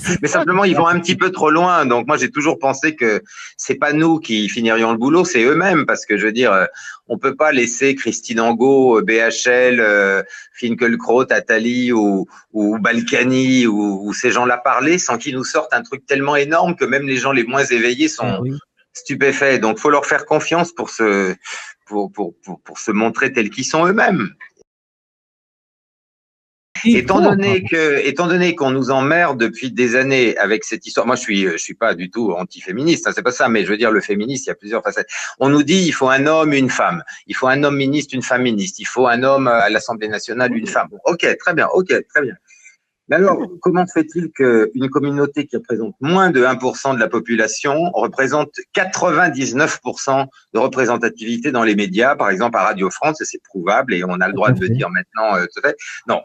c'est Mais ça. simplement, ils vont un petit peu trop loin. Donc, moi, j'ai toujours pensé que c'est pas nous qui finirions le boulot, c'est eux-mêmes. Parce que, je veux dire, on peut pas laisser Christine Angot, BHL, Finkielkraut, Attali ou Balkany ou ces gens-là parler sans qu'ils nous sortent un truc tellement énorme que même les gens les moins éveillés Eh sont oui. stupéfaits. Donc, faut leur faire confiance pour se montrer tels qu'ils sont eux-mêmes. Il faut encore. Étant donné qu'on nous emmerde depuis des années avec cette histoire, moi je suis pas du tout anti-féministe, hein, c'est pas ça, mais je veux dire le féministe, il y a plusieurs facettes. On nous dit il faut un homme, une femme, il faut un homme ministre, une femme ministre, il faut un homme à l'Assemblée nationale, une femme. Bon, ok, très bien, ok, très bien. Mais alors, comment se fait-il qu'une communauté qui représente moins de 1% de la population représente 99% de représentativité dans les médias, par exemple à Radio France, et c'est prouvable, et on a le Tout droit à de le fait. dire maintenant, tout à fait. Non,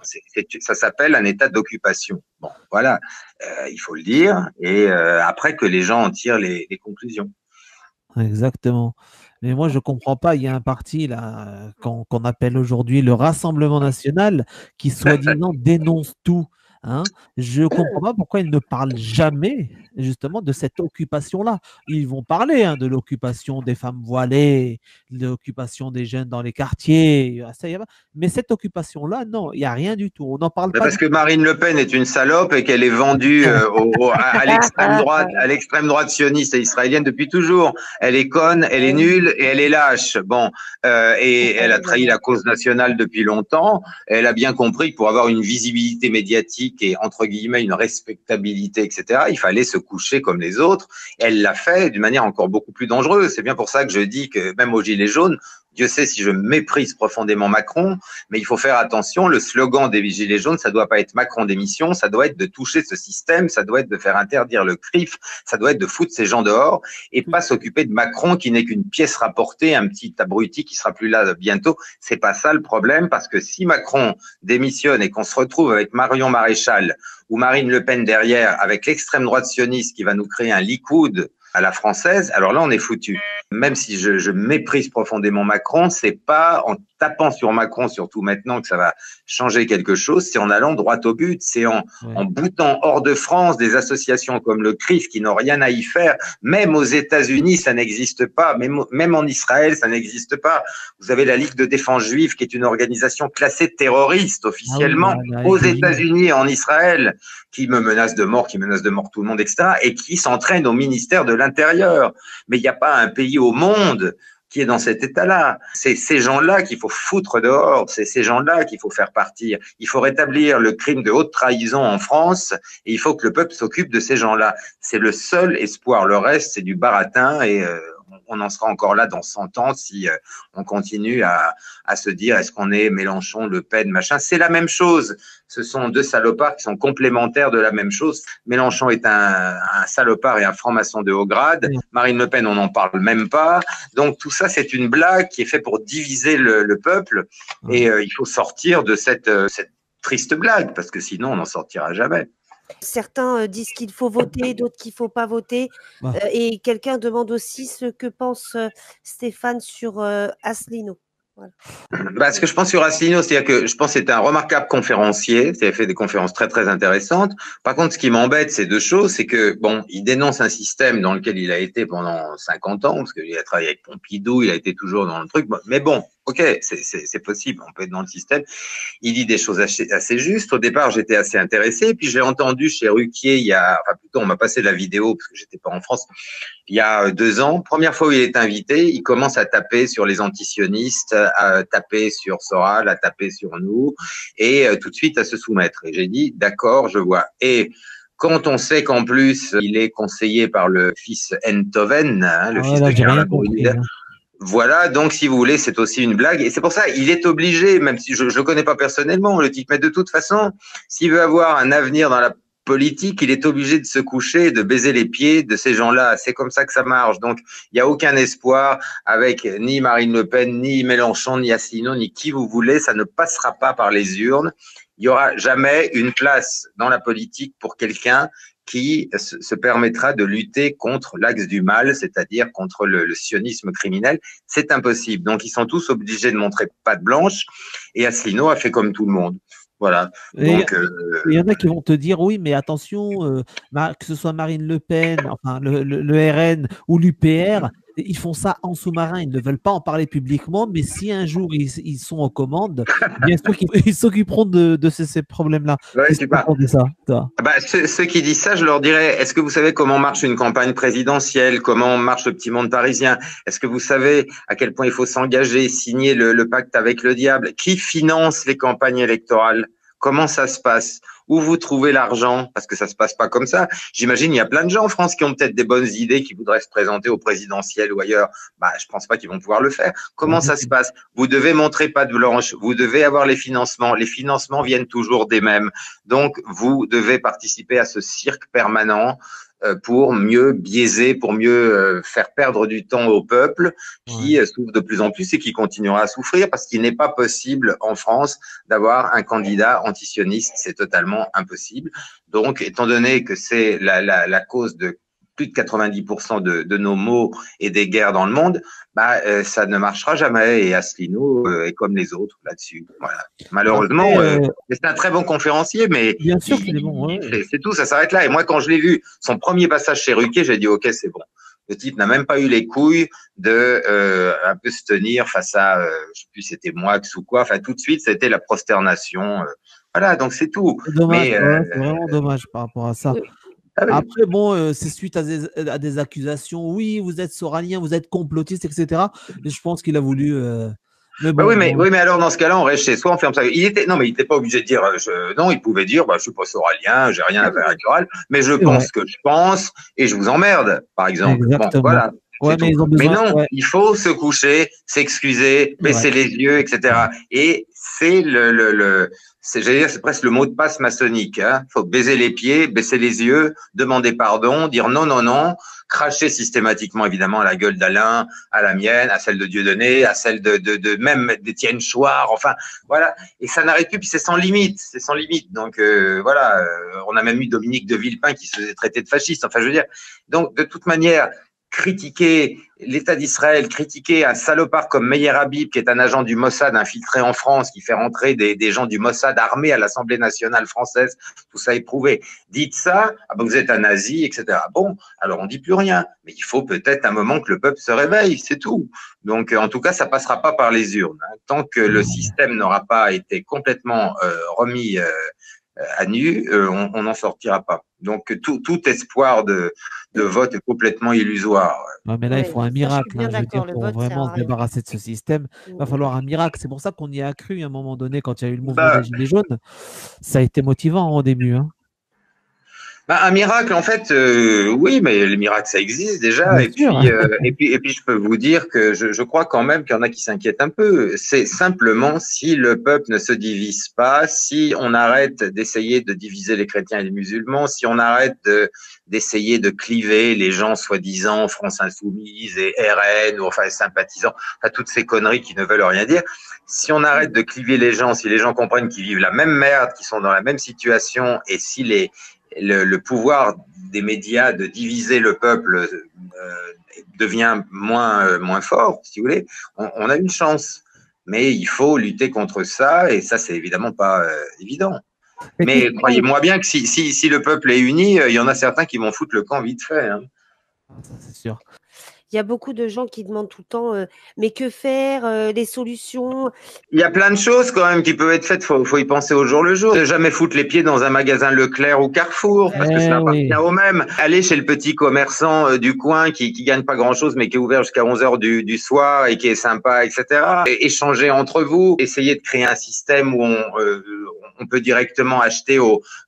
ça s'appelle un état d'occupation. Bon, voilà, il faut le dire, et après que les gens en tirent les conclusions. Exactement. Mais moi, je comprends pas. Il y a un parti là qu'on appelle aujourd'hui le Rassemblement national qui, soi-disant, dénonce tout. Hein. Je comprends pas pourquoi ils ne parlent jamais justement de cette occupation-là. Ils vont parler de l'occupation des femmes voilées, de l'occupation des jeunes dans les quartiers. Ça, mais cette occupation-là, non, il n'y a rien du tout. On n'en parle Mais pas parce du que Marine Le Pen est une salope et qu'elle est vendue à l'extrême droite sioniste et israélienne depuis toujours. Elle est conne, elle est nulle et elle est lâche. Bon, et elle a trahi la cause nationale depuis longtemps. Elle a bien compris que pour avoir une visibilité médiatique et entre guillemets une respectabilité, etc., il fallait se coucher comme les autres. Elle l'a fait d'une manière encore beaucoup plus dangereuse. C'est bien pour ça que je dis que même aux Gilets jaunes, Dieu sait si je méprise profondément Macron, mais il faut faire attention, le slogan des Gilets jaunes, ça doit pas être Macron démission, ça doit être de toucher ce système, ça doit être de faire interdire le CRIF, ça doit être de foutre ces gens dehors et pas s'occuper de Macron qui n'est qu'une pièce rapportée, un petit abruti qui sera plus là bientôt. C'est pas ça le problème, parce que si Macron démissionne et qu'on se retrouve avec Marion Maréchal ou Marine Le Pen derrière, avec l'extrême droite sioniste qui va nous créer un Likoud à la française, alors là on est foutu. Même si je méprise profondément Macron, c'est pas en tapant sur Macron, surtout maintenant, que ça va changer quelque chose, c'est en allant droit au but, c'est en boutant hors de France des associations comme le CRIF qui n'ont rien à y faire. Même aux États-Unis, ça n'existe pas. Même en Israël, ça n'existe pas. Vous avez la Ligue de défense juive qui est une organisation classée terroriste Ah oui, officiellement aux États-Unis et en Israël, qui me menace de mort, qui menace de mort tout le monde, etc., et qui s'entraîne au ministère de l'Intérieur. Mais il n'y a pas un pays au monde qui est dans cet état-là. C'est ces gens-là qu'il faut foutre dehors, c'est ces gens-là qu'il faut faire partir. Il faut rétablir le crime de haute trahison en France et il faut que le peuple s'occupe de ces gens-là. C'est le seul espoir. Le reste, c'est du baratin et on en sera encore là dans 100 ans si on continue à se dire est-ce qu'on est Mélenchon, Le Pen, machin. C'est la même chose. Ce sont deux salopards qui sont complémentaires de la même chose. Mélenchon est un salopard et un franc-maçon de haut grade. Marine Le Pen, on n'en parle même pas. Donc tout ça, c'est une blague qui est faite pour diviser le peuple. Et il faut sortir de cette triste blague, parce que sinon, on n'en sortira jamais. Certains disent qu'il faut voter, d'autres qu'il ne faut pas voter. Et quelqu'un demande aussi ce que pense Stéphane sur Asselineau. Voilà. Ce que je pense sur Asselineau, c'est-à-dire que je pense que c'est un remarquable conférencier, il a fait des conférences très très intéressantes. Par contre, ce qui m'embête, c'est deux choses, c'est que bon, il dénonce un système dans lequel il a été pendant 50 ans, parce qu'il a travaillé avec Pompidou, il a été toujours dans le truc. Mais bon, ok, c'est possible, on peut être dans le système. Il dit des choses assez justes. Au départ, j'étais assez intéressé, puis je l'ai entendu chez Ruquier plutôt, on m'a passé la vidéo parce que j'étais pas en France. Il y a 2 ans, première fois où il est invité, il commence à taper sur les antisionistes, à taper sur Soral, à taper sur nous, et tout de suite à se soumettre. Et j'ai dit, d'accord, je vois. Et quand on sait qu'en plus, il est conseillé par le fils Enthoven, le fils de Carla Bruni. Voilà, donc si vous voulez, c'est aussi une blague. Et c'est pour ça, il est obligé, même si je ne le connais pas personnellement, le type, mais de toute façon, s'il veut avoir un avenir dans la politique, il est obligé de se coucher, de baiser les pieds de ces gens-là. C'est comme ça que ça marche. Donc, il n'y a aucun espoir avec ni Marine Le Pen, ni Mélenchon, ni Asselineau, ni qui vous voulez. Ça ne passera pas par les urnes. Il n'y aura jamais une place dans la politique pour quelqu'un qui se permettra de lutter contre l'axe du mal, c'est-à-dire contre le sionisme criminel. C'est impossible. Donc, ils sont tous obligés de montrer patte blanche. Et Asselineau a fait comme tout le monde. Voilà. Donc, il y en a qui vont te dire oui, mais attention, que ce soit Marine Le Pen, enfin le RN ou l'UPR, ils font ça en sous-marin, ils ne veulent pas en parler publiquement, mais si un jour ils sont aux commandes, bien sûr qu'ils s'occuperont de ces problèmes-là. Ouais, Qu'est-ce que tu penses de ça, toi? Ceux qui disent ça, je leur dirais, est-ce que vous savez comment marche une campagne présidentielle? Comment marche le petit monde parisien? Est-ce que vous savez à quel point il faut s'engager, signer le pacte avec le diable? Qui finance les campagnes électorales? Comment ça se passe? Où vous trouvez l'argent? Parce que ça se passe pas comme ça. J'imagine il y a plein de gens en France qui ont peut-être des bonnes idées, qui voudraient se présenter au présidentiel ou ailleurs. Je pense pas qu'ils vont pouvoir le faire. Comment ça se passe? Vous devez montrer patte blanche. Vous devez avoir les financements. Les financements viennent toujours des mêmes. Donc, vous devez participer à ce cirque permanent pour mieux biaiser, pour mieux faire perdre du temps au peuple qui souffre de plus en plus et qui continuera à souffrir parce qu'il n'est pas possible en France d'avoir un candidat antisioniste. C'est totalement impossible. Donc, étant donné que c'est la cause de plus de 90% de nos maux et des guerres dans le monde, ça ne marchera jamais. Et Asselineau est comme les autres là-dessus. Voilà. Malheureusement, c'est un très bon conférencier, mais bien sûr qu'il est bon. C'est tout, ça s'arrête là. Et moi, quand je l'ai vu, son premier passage chez Ruquier, j'ai dit ok, c'est bon. Le type n'a même pas eu les couilles de un peu se tenir face à, je sais plus, c'était Moix ou quoi. Enfin, tout de suite, c'était la prosternation. Voilà, donc c'est tout. Dommage, c'est vraiment dommage par rapport à ça. Après, bon, c'est suite à des accusations. Oui, vous êtes soralien, vous êtes complotiste, etc. Et je pense qu'il a voulu. Oui, mais alors dans ce cas-là, on reste chez soi, on ferme ça. Il était pas obligé de dire. Non, il pouvait dire, je suis pas soralien, j'ai rien à faire avec l'oral, mais je pense ce que je pense et je vous emmerde, par exemple. Exactement. Bon, voilà. Mais non, il faut se coucher, s'excuser, baisser les yeux, etc. Et c'est j'allais dire, c'est presque le mot de passe maçonnique. Faut baiser les pieds, baisser les yeux, demander pardon, dire non, non, non, cracher systématiquement, évidemment, à la gueule d'Alain, à la mienne, à celle de Dieudonné, à celle de même d'Étienne Chouard, enfin, voilà. Et ça n'arrête plus, puis c'est sans limite, Donc, voilà, on a même eu Dominique de Villepin qui se faisait traiter de fasciste. Enfin, je veux dire, donc, de toute manière, critiquer l'État d'Israël, critiquer un salopard comme Meyer Habib, qui est un agent du Mossad infiltré en France, qui fait rentrer des gens du Mossad armés à l'Assemblée nationale française, tout ça est prouvé. Dites ça, vous êtes un nazi, etc. Bon, alors on dit plus rien, mais il faut peut-être un moment que le peuple se réveille, c'est tout. Donc, en tout cas, ça passera pas par les urnes. Tant que le système n'aura pas été complètement remis à nu, on n'en sortira pas. Donc, tout espoir de vote est complètement illusoire. Ouais, mais là, il faut un miracle. Je veux dire, pour vraiment se débarrasser de ce système, il va falloir un miracle. C'est pour ça qu'on y a cru à un moment donné quand il y a eu le mouvement des Gilets jaunes. Ça a été motivant au début. Un miracle, en fait, oui, mais le miracle, ça existe déjà. Et puis, je peux vous dire que je crois quand même qu'il y en a qui s'inquiètent un peu. C'est simplement si le peuple ne se divise pas, si on arrête d'essayer de diviser les chrétiens et les musulmans, si on arrête d'essayer de cliver les gens soi-disant France Insoumise et RN ou enfin sympathisants, enfin toutes ces conneries qui ne veulent rien dire. Si on arrête de cliver les gens, si les gens comprennent qu'ils vivent la même merde, qu'ils sont dans la même situation, et si le pouvoir des médias de diviser le peuple devient moins fort, si vous voulez, on a une chance. Mais il faut lutter contre ça, et ça, c'est évidemment pas évident. Mais croyez-moi bien que si le peuple est uni, il y en a certains qui vont foutre le camp vite fait. Ça, c'est sûr. Il y a beaucoup de gens qui demandent tout le temps mais que faire, les solutions. Il y a plein de choses quand même qui peuvent être faites, faut y penser au jour le jour. Ne jamais foutre les pieds dans un magasin Leclerc ou Carrefour parce que ça appartient aux mêmes. Aller chez le petit commerçant du coin qui gagne pas grand-chose mais qui est ouvert jusqu'à 11h du soir et qui est sympa, etc. Et échanger entre vous, essayer de créer un système où on peut directement acheter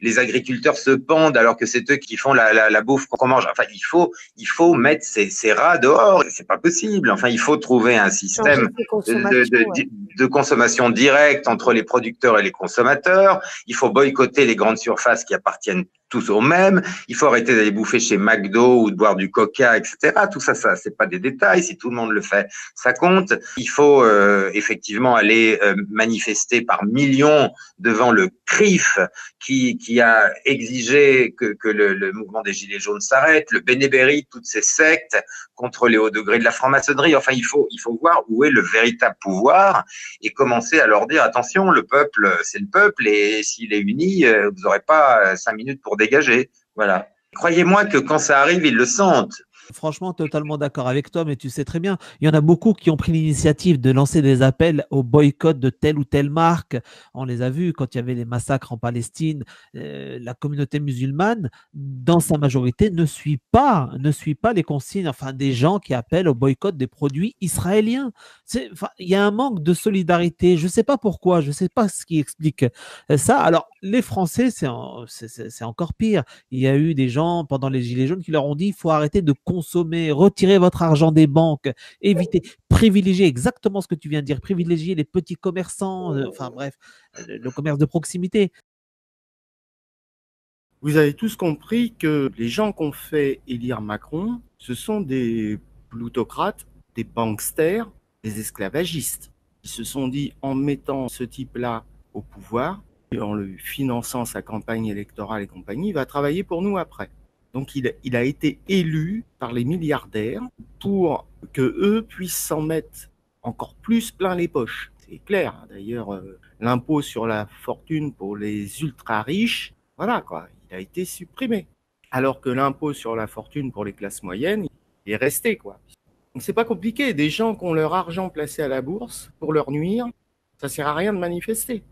les agriculteurs se pendent alors que c'est eux qui font la bouffe qu'on mange. Enfin, il faut mettre ces rats dehors. C'est pas possible. Enfin, il faut trouver un système de consommation directe entre les producteurs et les consommateurs. Il faut boycotter les grandes surfaces qui appartiennent tous au même. Il faut arrêter d'aller bouffer chez McDo ou de boire du Coca, etc. Tout ça, c'est pas des détails. Si tout le monde le fait, ça compte. Il faut effectivement aller manifester par millions devant le CRIF qui a exigé que le mouvement des Gilets jaunes s'arrête, le Bénéberry, toutes ces sectes contre les hauts degrés de la franc-maçonnerie. Enfin, il faut voir où est le véritable pouvoir et commencer à leur dire attention, le peuple, c'est le peuple et s'il est uni, vous n'aurez pas 5 minutes pour dégager. Voilà. Croyez-moi que quand ça arrive, ils le sentent. Franchement, totalement d'accord avec toi, mais tu sais très bien, il y en a beaucoup qui ont pris l'initiative de lancer des appels au boycott de telle ou telle marque. On les a vus quand il y avait les massacres en Palestine. La communauté musulmane, dans sa majorité, ne suit pas les consignes, enfin des gens qui appellent au boycott des produits israéliens. Il y a un manque de solidarité. Je ne sais pas pourquoi, je ne sais pas ce qui explique ça. Alors, les Français, c'est encore pire. Il y a eu des gens pendant les Gilets jaunes qui leur ont dit il faut arrêter de consommer, retirer votre argent des banques, éviter, privilégier exactement ce que tu viens de dire, privilégier les petits commerçants, enfin bref, le commerce de proximité. Vous avez tous compris que les gens qu'on fait élire Macron, ce sont des plutocrates, des banksters, des esclavagistes. Ils se sont dit en mettant ce type-là au pouvoir, en le finançant sa campagne électorale et compagnie, il va travailler pour nous après. Donc il a été élu par les milliardaires pour que eux puissent s'en mettre encore plus plein les poches. C'est clair, d'ailleurs, l'impôt sur la fortune pour les ultra riches, voilà quoi, il a été supprimé. Alors que l'impôt sur la fortune pour les classes moyennes, il est resté quoi. Donc c'est pas compliqué, des gens qui ont leur argent placé à la bourse pour leur nuire, ça sert à rien de manifester.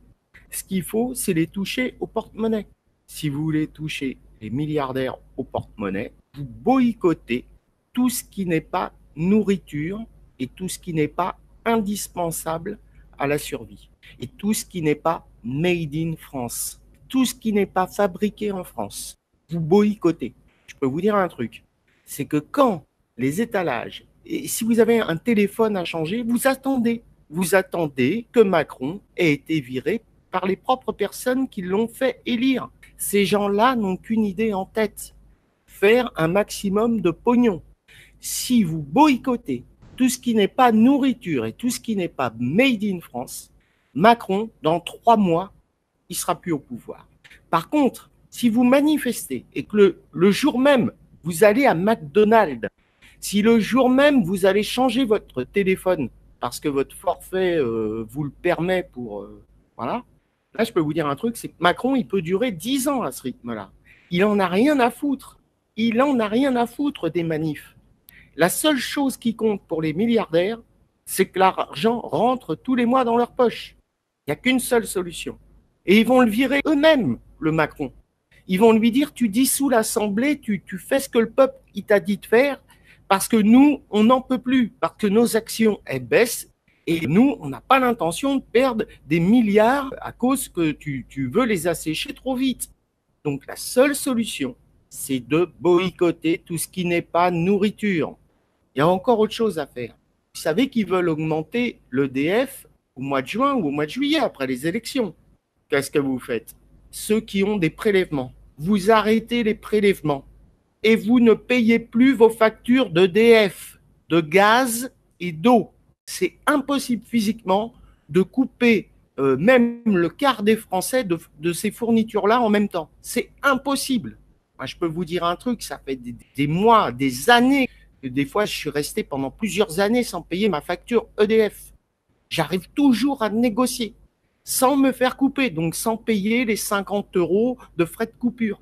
Ce qu'il faut, c'est les toucher au porte-monnaie. Si vous voulez toucher les milliardaires au porte-monnaie, vous boycottez tout ce qui n'est pas nourriture et tout ce qui n'est pas indispensable à la survie. Et tout ce qui n'est pas made in France. Tout ce qui n'est pas fabriqué en France. Vous boycottez. Je peux vous dire un truc. C'est que quand les étalages, et si vous avez un téléphone à changer, vous attendez. Vous attendez que Macron ait été viré par les propres personnes qui l'ont fait élire. Ces gens-là n'ont qu'une idée en tête, faire un maximum de pognon. Si vous boycottez tout ce qui n'est pas nourriture et tout ce qui n'est pas made in France, Macron, dans 3 mois, il sera plus au pouvoir. Par contre, si vous manifestez et que le jour même, vous allez à McDonald's, si le jour même, vous allez changer votre téléphone parce que votre forfait vous le permet pour... voilà. Là, je peux vous dire un truc, c'est que Macron, il peut durer 10 ans à ce rythme-là. Il en a rien à foutre. Il en a rien à foutre des manifs. La seule chose qui compte pour les milliardaires, c'est que l'argent rentre tous les mois dans leur poche. Il n'y a qu'une seule solution. Et ils vont le virer eux-mêmes, le Macron. Ils vont lui dire, tu dissous l'Assemblée, tu fais ce que le peuple il t'a dit de faire, parce que nous, on n'en peut plus, parce que nos actions, elles baissent. Et nous, on n'a pas l'intention de perdre des milliards à cause que tu veux les assécher trop vite. Donc la seule solution, c'est de boycotter tout ce qui n'est pas nourriture. Il y a encore autre chose à faire. Vous savez qu'ils veulent augmenter l'EDF au mois de juin ou au mois de juillet après les élections. Qu'est-ce que vous faites? Ceux qui ont des prélèvements, vous arrêtez les prélèvements et vous ne payez plus vos factures d'EDF, de gaz et d'eau. C'est impossible physiquement de couper même le quart des Français de ces fournitures-là en même temps. C'est impossible. Moi, je peux vous dire un truc, ça fait des mois, des années. Des fois, je suis resté pendant plusieurs années sans payer ma facture EDF. J'arrive toujours à négocier sans me faire couper, donc sans payer les 50 € de frais de coupure.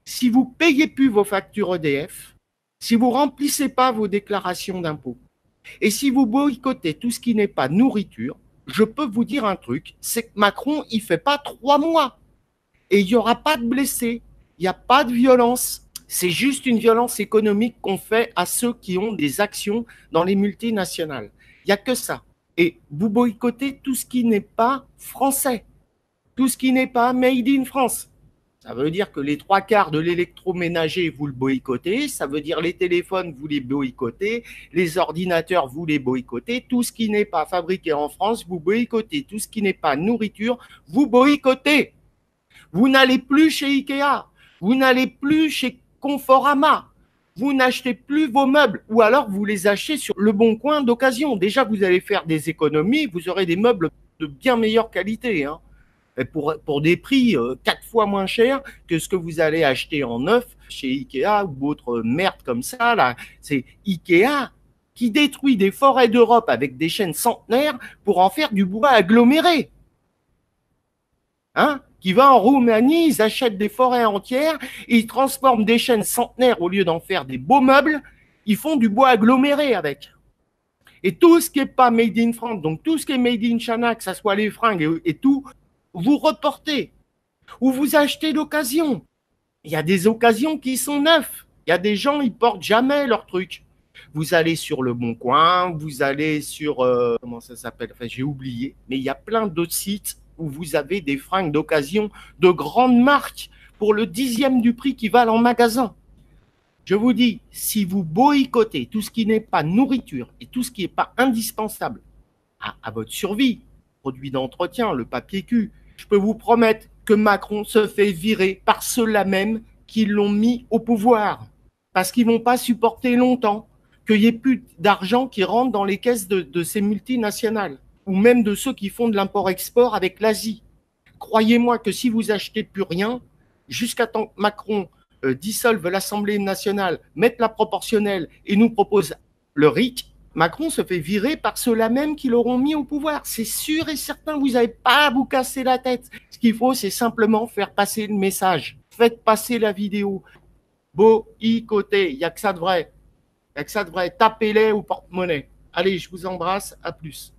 Si vous ne payez plus vos factures EDF, si vous ne remplissez pas vos déclarations d'impôts, et si vous boycottez tout ce qui n'est pas nourriture, je peux vous dire un truc, c'est que Macron, il ne fait pas 3 mois. Et il n'y aura pas de blessés, il n'y a pas de violence. C'est juste une violence économique qu'on fait à ceux qui ont des actions dans les multinationales. Il n'y a que ça. Et vous boycottez tout ce qui n'est pas français, tout ce qui n'est pas made in France. Ça veut dire que les 3/4 de l'électroménager, vous le boycottez. Ça veut dire les téléphones, vous les boycottez. Les ordinateurs, vous les boycottez. Tout ce qui n'est pas fabriqué en France, vous boycottez. Tout ce qui n'est pas nourriture, vous boycottez. Vous n'allez plus chez Ikea. Vous n'allez plus chez Conforama. Vous n'achetez plus vos meubles ou alors vous les achetez sur le Bon Coin d'occasion. Déjà, vous allez faire des économies, vous aurez des meubles de bien meilleure qualité, hein, et pour des prix 4 fois moins chers que ce que vous allez acheter en neuf chez Ikea ou autre merde comme ça. Là, c'est Ikea qui détruit des forêts d'Europe avec des chênes centenaires pour en faire du bois aggloméré. Hein? Qui va en Roumanie, ils achètent des forêts entières, et ils transforment des chênes centenaires au lieu d'en faire des beaux meubles, ils font du bois aggloméré avec. Et tout ce qui n'est pas made in France, donc tout ce qui est made in China, que ce soit les fringues et tout, vous reportez ou vous achetez d'occasion. Il y a des occasions qui sont neufs. Il y a des gens, ils portent jamais leurs trucs. Vous allez sur le Bon Coin, vous allez sur comment ça s'appelle, enfin j'ai oublié, mais il y a plein d'autres sites où vous avez des fringues d'occasion de grandes marques pour le 10e du prix qui valent en magasin. Je vous dis, si vous boycottez tout ce qui n'est pas nourriture et tout ce qui n'est pas indispensable à votre survie, produits d'entretien, le papier cul, je peux vous promettre que Macron se fait virer par ceux-là même qui l'ont mis au pouvoir. Parce qu'ils ne vont pas supporter longtemps qu'il n'y ait plus d'argent qui rentre dans les caisses de ces multinationales, ou même de ceux qui font de l'import-export avec l'Asie. Croyez-moi que si vous achetez plus rien, jusqu'à temps que Macron dissolve l'Assemblée nationale, mette la proportionnelle et nous propose le RIC, Macron se fait virer par ceux-là même qui l'auront mis au pouvoir. C'est sûr et certain, vous n'avez pas à vous casser la tête. Ce qu'il faut, c'est simplement faire passer le message. Faites passer la vidéo. Boycotter, il n'y a que ça de vrai. Il n'y a que ça de vrai. Tapez-les au porte-monnaie. Allez, je vous embrasse. À plus.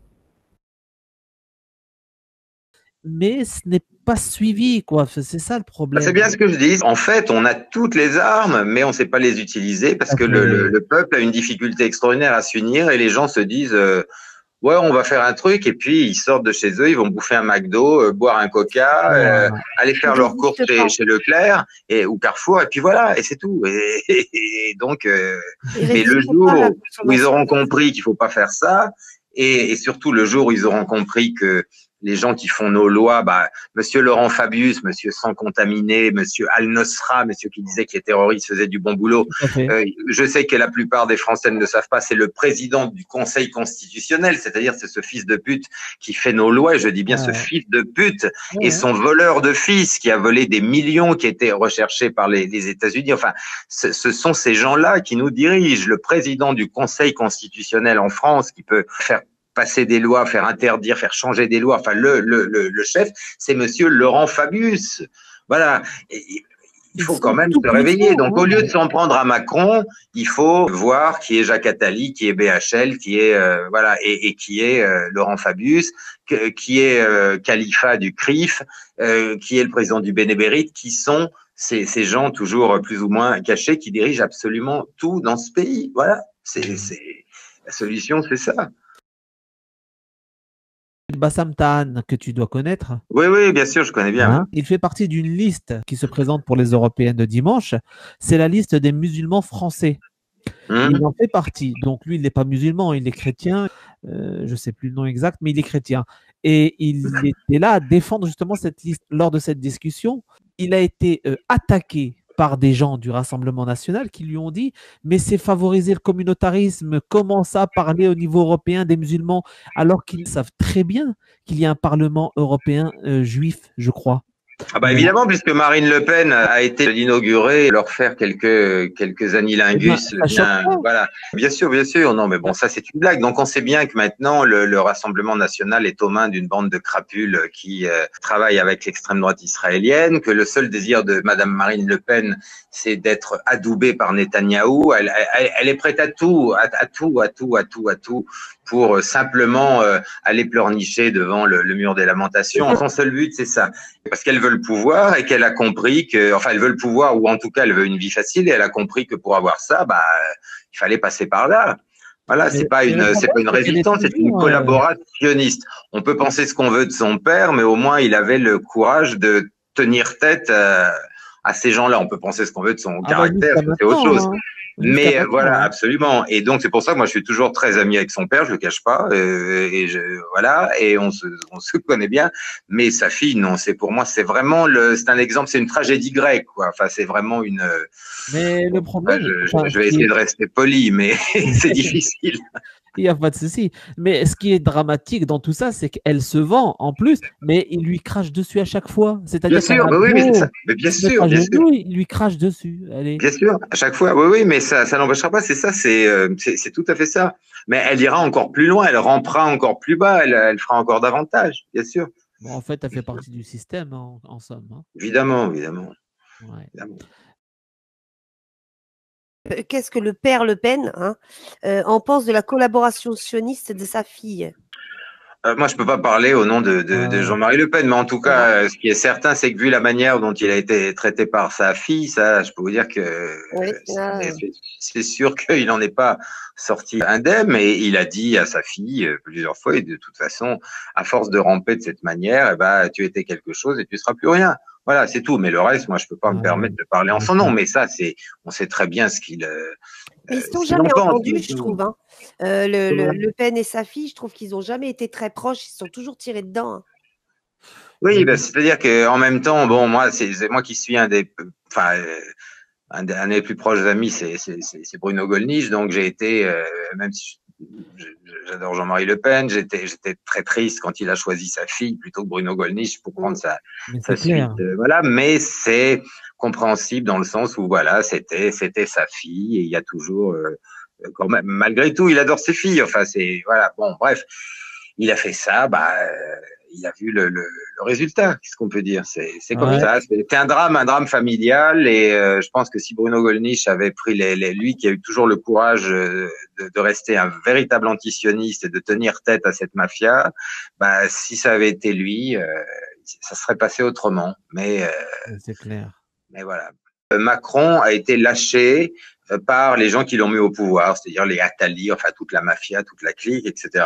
Mais ce n'est pas suivi, quoi. C'est ça le problème. C'est bien ce que je dis. En fait, on a toutes les armes, mais on ne sait pas les utiliser parce que le peuple a une difficulté extraordinaire à s'unir et les gens se disent ouais, on va faire un truc et puis ils sortent de chez eux, ils vont bouffer un McDo, boire un Coca, aller faire leur course chez Leclerc ou Carrefour et puis voilà, et c'est tout. Et donc, mais le jour où ils auront compris qu'il faut pas faire ça, et surtout le jour où ils auront compris que les gens qui font nos lois, monsieur Laurent Fabius, monsieur Sans Contaminé, monsieur Al-Nosra, monsieur qui disait que les terroristes faisaient du bon boulot. Je sais que la plupart des Français ne le savent pas, c'est le président du Conseil constitutionnel, c'est-à-dire c'est ce fils de pute qui fait nos lois, et je dis bien ce fils de pute et son voleur de fils qui a volé des millions qui étaient recherchés par les États-Unis. Enfin, ce sont ces gens-là qui nous dirigent. Le président du Conseil constitutionnel en France qui peut faire passer des lois, faire interdire, faire changer des lois. Enfin, le chef, c'est monsieur Laurent Fabius. Voilà. Et il faut quand même se réveiller. Donc, au lieu de s'en prendre à Macron, il faut voir qui est Jacques Attali, qui est BHL, qui est voilà, et qui est Laurent Fabius, qui est Khalifa du CRIF, qui est le président du Bénédicte, qui sont ces gens toujours plus ou moins cachés qui dirigent absolument tout dans ce pays. Voilà. La solution, c'est ça. Bassam Tahan, que tu dois connaître. Oui, bien sûr, je connais bien. Il fait partie d'une liste qui se présente pour les européennes de dimanche. C'est la liste des musulmans français. Il en fait partie. Donc lui, il n'est pas musulman, il est chrétien. Je ne sais plus le nom exact, mais il est chrétien. Et il était là à défendre justement cette liste. Lors de cette discussion, il a été attaqué par des gens du Rassemblement national qui lui ont dit « Mais c'est favoriser le communautarisme, comment ça parler au niveau européen des musulmans alors qu'ils savent très bien qu'il y a un Parlement européen juif, je crois. » Évidemment, puisque Marine Le Pen a été l'inaugurer, leur faire quelques anilingus. Voilà. Bien sûr. Non, mais bon, ça c'est une blague. Donc on sait bien que maintenant le Rassemblement national est aux mains d'une bande de crapules qui travaillent avec l'extrême droite israélienne, que le seul désir de Madame Marine Le Pen, c'est d'être adoubée par Netanyahou. Elle est prête à tout pour simplement aller pleurnicher devant le mur des lamentations. Son seul but, c'est ça. Parce qu'elle veut le pouvoir et qu'elle a compris que, enfin, elle veut le pouvoir ou en tout cas, elle veut une vie facile et elle a compris que pour avoir ça, il fallait passer par là. Voilà, c'est pas une résistance, c'est une collaborationniste. On peut penser ce qu'on veut de son père, mais au moins, il avait le courage de tenir tête à ces gens-là. On peut penser ce qu'on veut de son Ah bah caractère, jusqu'à c'est autre maintenant, chose. hein. Jusqu'à Mais maintenant, voilà, hein. absolument. Et donc c'est pour ça que moi je suis toujours très ami avec son père, je le cache pas, voilà, et on se connaît bien. Mais sa fille, non, c'est pour moi, c'est vraiment c'est un exemple, c'est une tragédie grecque, quoi. Enfin, c'est vraiment une. Mais le Bon, bah, problème, enfin, je ce vais qui essayer est de rester poli, mais c'est difficile. il y a pas de souci. Mais ce qui est dramatique dans tout ça, c'est qu'elle se vend en plus, mais il lui crache dessus à chaque fois. Bien C'est-à-dire qu'elle sûr, a oui, mais c'est ça. beau Mais bien se mettre sûr, à bien sûr. genoux, il lui crache dessus. Allez. Bien sûr, à chaque fois, oui, oui, mais ça n'empêchera pas, c'est ça, c'est tout à fait ça. Mais elle ira encore plus loin, elle rampera encore plus bas, elle fera encore davantage, bien sûr. Bon, en fait, elle fait partie du système, hein, en somme, hein. Évidemment, évidemment, Ouais. évidemment. Qu'est-ce que le père Le Pen en pense de la collaboration sioniste de sa fille? Moi, je peux pas parler au nom de Ouais. Jean-Marie Le Pen, mais en tout Voilà. cas, ce qui est certain, c'est que vu la manière dont il a été traité par sa fille, ça, je peux vous dire que Oui, ah, c'est sûr qu'il n'en est pas sorti indemne. Et il a dit à sa fille plusieurs fois, et de toute façon, à force de ramper de cette manière, eh ben, tu étais quelque chose et tu seras plus rien. Voilà, c'est tout. Mais le reste, moi, je peux pas me permettre de parler en son nom. Mais ça, on sait très bien ce qu'il mais ils ne sont ce qu'il en jamais pense. entendus, je trouve. Hein. Le Pen et sa fille, je trouve qu'ils n'ont jamais été très proches. Ils se sont toujours tirés dedans. Hein. Oui, bah, c'est-à-dire que en même temps, bon, moi, c'est moi qui suis un des plus proches amis, c'est Bruno Gollnisch. Donc j'ai été, même si j'adore Jean-Marie Le Pen, j'étais très triste quand il a choisi sa fille plutôt que Bruno Gollnisch pour prendre sa suite. Voilà, mais c'est compréhensible dans le sens où voilà, c'était sa fille et il y a toujours quand même, malgré tout, il adore ses filles. Enfin, c'est voilà, bon, bref, il a fait ça, bah. Il a vu le résultat. Qu'est-ce qu'on peut dire? C'est comme ça. C'était un drame familial. Et je pense que si Bruno Gollnisch avait pris lui qui a eu toujours le courage de rester un véritable antisioniste et de tenir tête à cette mafia, bah si ça avait été lui, ça serait passé autrement. Mais c'est clair. Mais voilà. Macron a été lâché par les gens qui l'ont mis au pouvoir, c'est-à-dire les Attali, enfin toute la mafia, toute la clique, etc.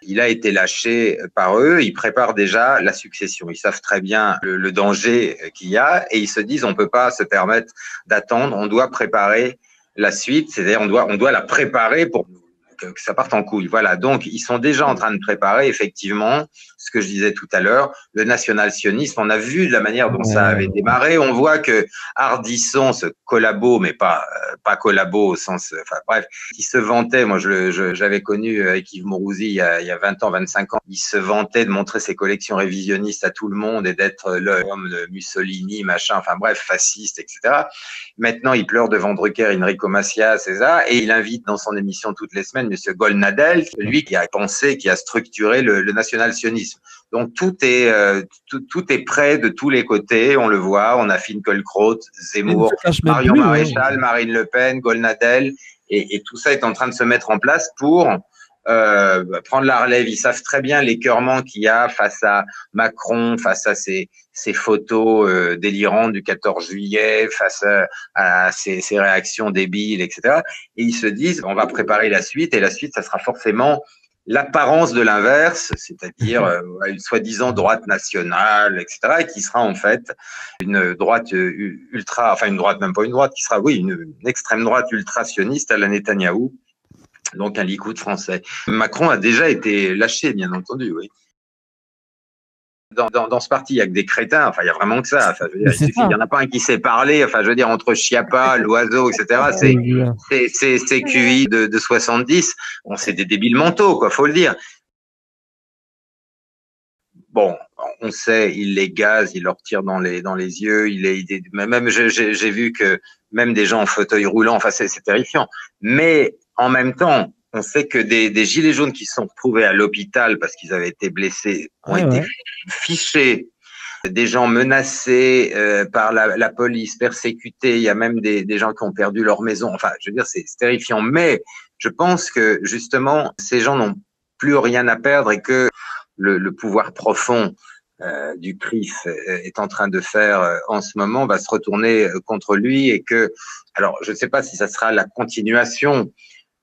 Il a été lâché par eux, ils préparent déjà la succession. Ils savent très bien le danger qu'il y a et ils se disent on peut pas se permettre d'attendre, on doit préparer la suite, c'est-à-dire on doit la préparer pour que ça parte en couille. Voilà, donc ils sont déjà en train de préparer effectivement ce que je disais tout à l'heure, le national-sionisme. On a vu la manière dont ça avait démarré. On voit que Ardisson, ce collabo, mais pas collabo au sens, enfin bref, qui se vantait, moi j'avais connu avec Yves Mourouzi il y a 20 ans, 25 ans, il se vantait de montrer ses collections révisionnistes à tout le monde et d'être l'homme de Mussolini, machin, enfin bref, fasciste, etc. Maintenant, il pleure devant Drucker, Enrico Macias, César, et il invite dans son émission toutes les semaines Monsieur Golnadel, lui qui a pensé, qui a structuré le national-sionisme. Donc tout est prêt de tous les côtés, on le voit, on a Finkielkraut, Zemmour, Marion Maréchal, Marine Le Pen, Golnadel, et tout ça est en train de se mettre en place pour prendre la relève. Ils savent très bien l'écœurement qu'il y a face à Macron, face à ces photos délirantes du 14 juillet, face à ces réactions débiles, etc. Et ils se disent, on va préparer la suite, et la suite, ça sera forcément l'apparence de l'inverse, c'est-à-dire une soi-disant droite nationale, etc., et qui sera en fait une droite ultra, enfin une droite, même pas une droite, qui sera, oui, une extrême droite ultra-sioniste à la Netanyahou, donc un Likoud français. Macron a déjà été lâché, bien entendu, oui. Dans ce parti, il y a que des crétins. Enfin, il y a vraiment que ça. Enfin, je veux dire, il n'y en a pas un qui sait parler. Enfin, je veux dire, entre Schiappa, Loiseau, etc. C'est QI de 70. Bon, c'est des débiles mentaux, quoi. Faut le dire. Bon, on sait, il les gaze, il leur tire dans les yeux. Même j'ai vu que même des gens en fauteuil roulant. Enfin, c'est terrifiant. Mais en même temps, on sait que des gilets jaunes qui se sont retrouvés à l'hôpital parce qu'ils avaient été blessés ont été fichés, des gens menacés par la police, persécutés. Il y a même des gens qui ont perdu leur maison. Enfin, je veux dire, c'est terrifiant. Mais je pense que justement, ces gens n'ont plus rien à perdre et que le pouvoir profond du CRIF est en train de faire en ce moment va se retourner contre lui et que, alors, je ne sais pas si ça sera la continuation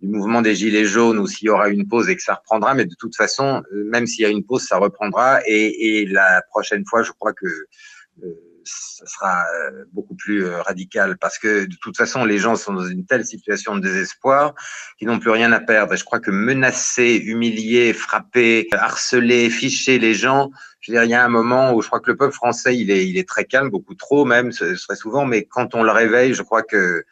du mouvement des Gilets jaunes ou s'il y aura une pause et que ça reprendra, mais de toute façon, même s'il y a une pause, ça reprendra et la prochaine fois, je crois que ça sera beaucoup plus radical parce que de toute façon, les gens sont dans une telle situation de désespoir qu'ils n'ont plus rien à perdre. Et je crois que menacer, humilier, frapper, harceler, ficher les gens, je veux dire, il y a un moment où je crois que le peuple français, il est très calme, beaucoup trop même, ce serait souvent, mais quand on le réveille, je crois que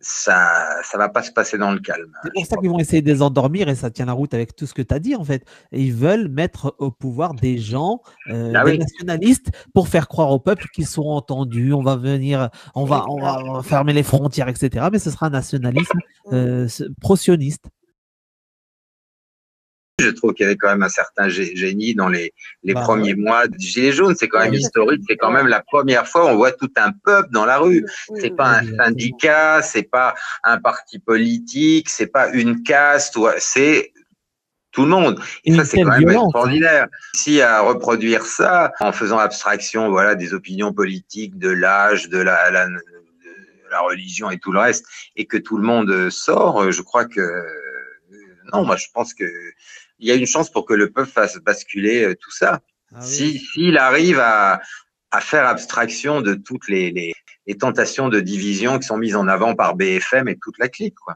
ça va pas se passer dans le calme. C'est pour ça qu'ils vont essayer de les endormir et ça tient la route avec tout ce que tu as dit en fait. Et ils veulent mettre au pouvoir des gens, des nationalistes, pour faire croire au peuple qu'ils seront entendus. On va venir, on va fermer les frontières, etc. Mais ce sera un nationalisme pro-sioniste. Je trouve qu'il y avait quand même un certain génie dans les premiers mois des Gilets jaunes. C'est quand même historique. C'est quand même la première fois où on voit tout un peuple dans la rue. C'est pas un syndicat, c'est pas un parti politique, c'est pas une caste, c'est tout le monde. Et ça, c'est quand même extraordinaire. Si à reproduire ça en faisant abstraction, voilà, des opinions politiques, de l'âge, de la religion et tout le reste, et que tout le monde sort, je crois que non, moi je pense que il y a une chance pour que le peuple fasse basculer tout ça. S'il arrive à faire abstraction de toutes les tentations de division qui sont mises en avant par BFM et toute la clique, quoi.